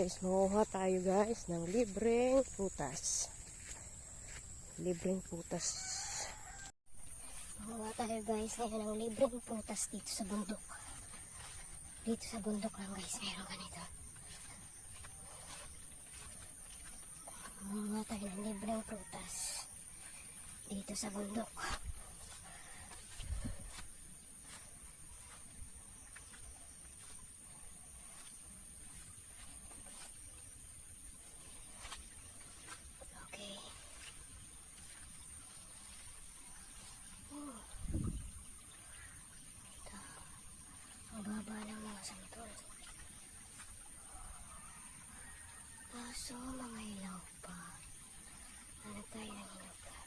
guys, manguha tayo guys ng libreng prutas. Libreng prutas. Manguha tayo guys ngayon ng libreng prutas dito sa bundok. Dito sa bundok lang guys, meron ganito. Manguha tayo ng libreng prutas dito sa bundok. Baba ng mga santol. Kaso mga ilaw pa. Ano tayo ng ilaw pa?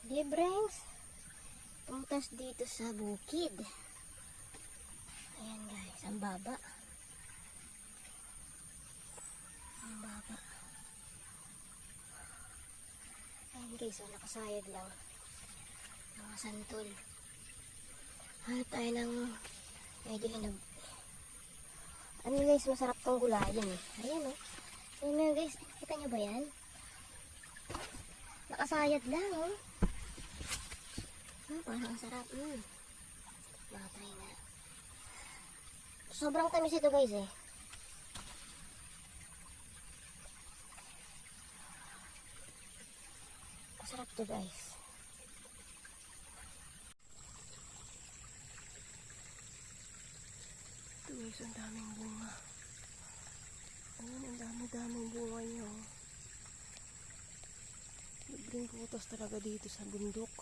Libreng prutas dito sa bukid. Ayan guys, ang baba. Ang baba. Ayan guys, nakasayad lang. Mga santol. Hanap tayo ng medyo hinag. Ano guys, masarap tong gulayin eh. Ayan o. Ayan guys, kita nyo ba yan? Nakasayad lang oh. Parang ang sarap. Makatry na. Sobrang tamis ito guys eh. Masarap to guys. Ito guys, ang daming bunga. Ayan, ang dami-daming bunga niyo. Libreng prutas talaga dito sa bundok.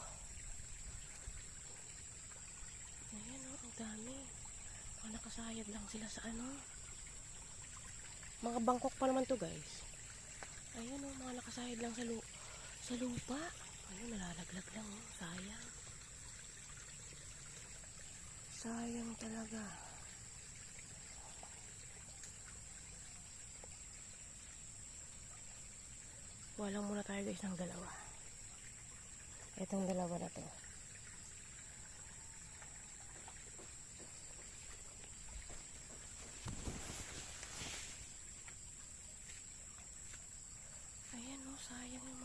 Ayan o, ang dami. Mga nakasayad lang sila sa ano. Mga bangkok pa naman to guys. Ayan o, mga nakasayad lang sa lupa. Ayun, nalalaglag lang o. Sayang. Sayang talaga. Walang muna tayo guys ng dalawa. Itong dalawa na to. Sayang yung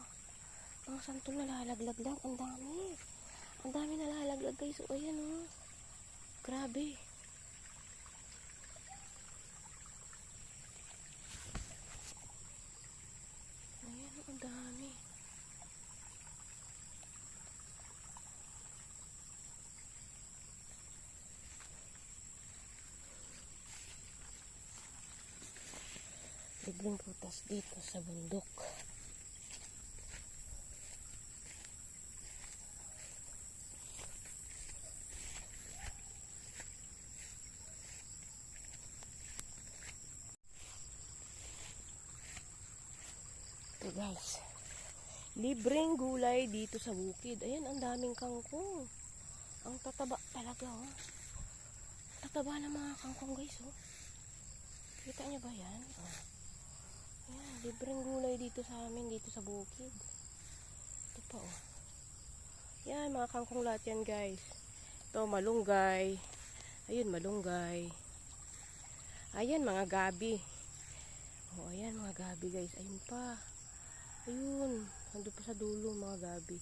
mga santol nalalaglag lang. Ang dami. Ang dami nalalaglag guys. O ayan o. Grabe. Ayan o. Ang dami. Libreng prutas dito sa bundok. Ito guys, libreng gulay dito sa bukid. Ayan, ang daming kangkong. Ang tataba talaga oh. Tataba ng mga kangkong guys oh. Kita nyo ba yan? Oh. Ayan, libreng gulay dito sa amin, dito sa bukid. Ito pa oh. Yan, mga kangkong lahat yan guys. Ito, malunggay. Ayun, malunggay. Ayan, mga gabi. Oh, ayan, mga gabi guys. Ayun pa. Ayun, nandun pa sa dulo mga gabi.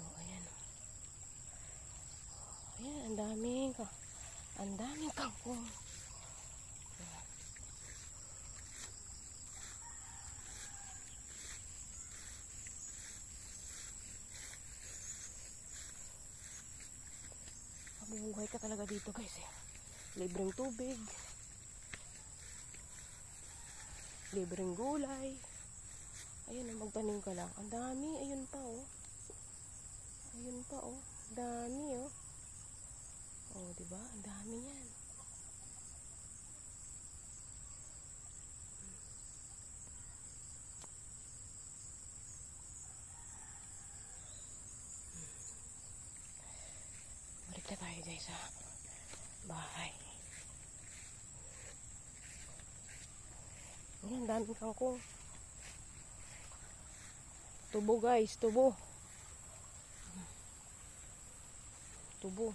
Oh, ayan. Ayan, ang daming kangkong. Mabubuhay ka talaga dito guys eh. Libreng tubig. Libreng gulay. Ayun, magtanim ka lang. Ang dami. Ayun pa oh. Ayun pa oh. Dami oh. Oh, diba? Ang dami yan. daming kangkong. Tubo guys, tubo. Tubo.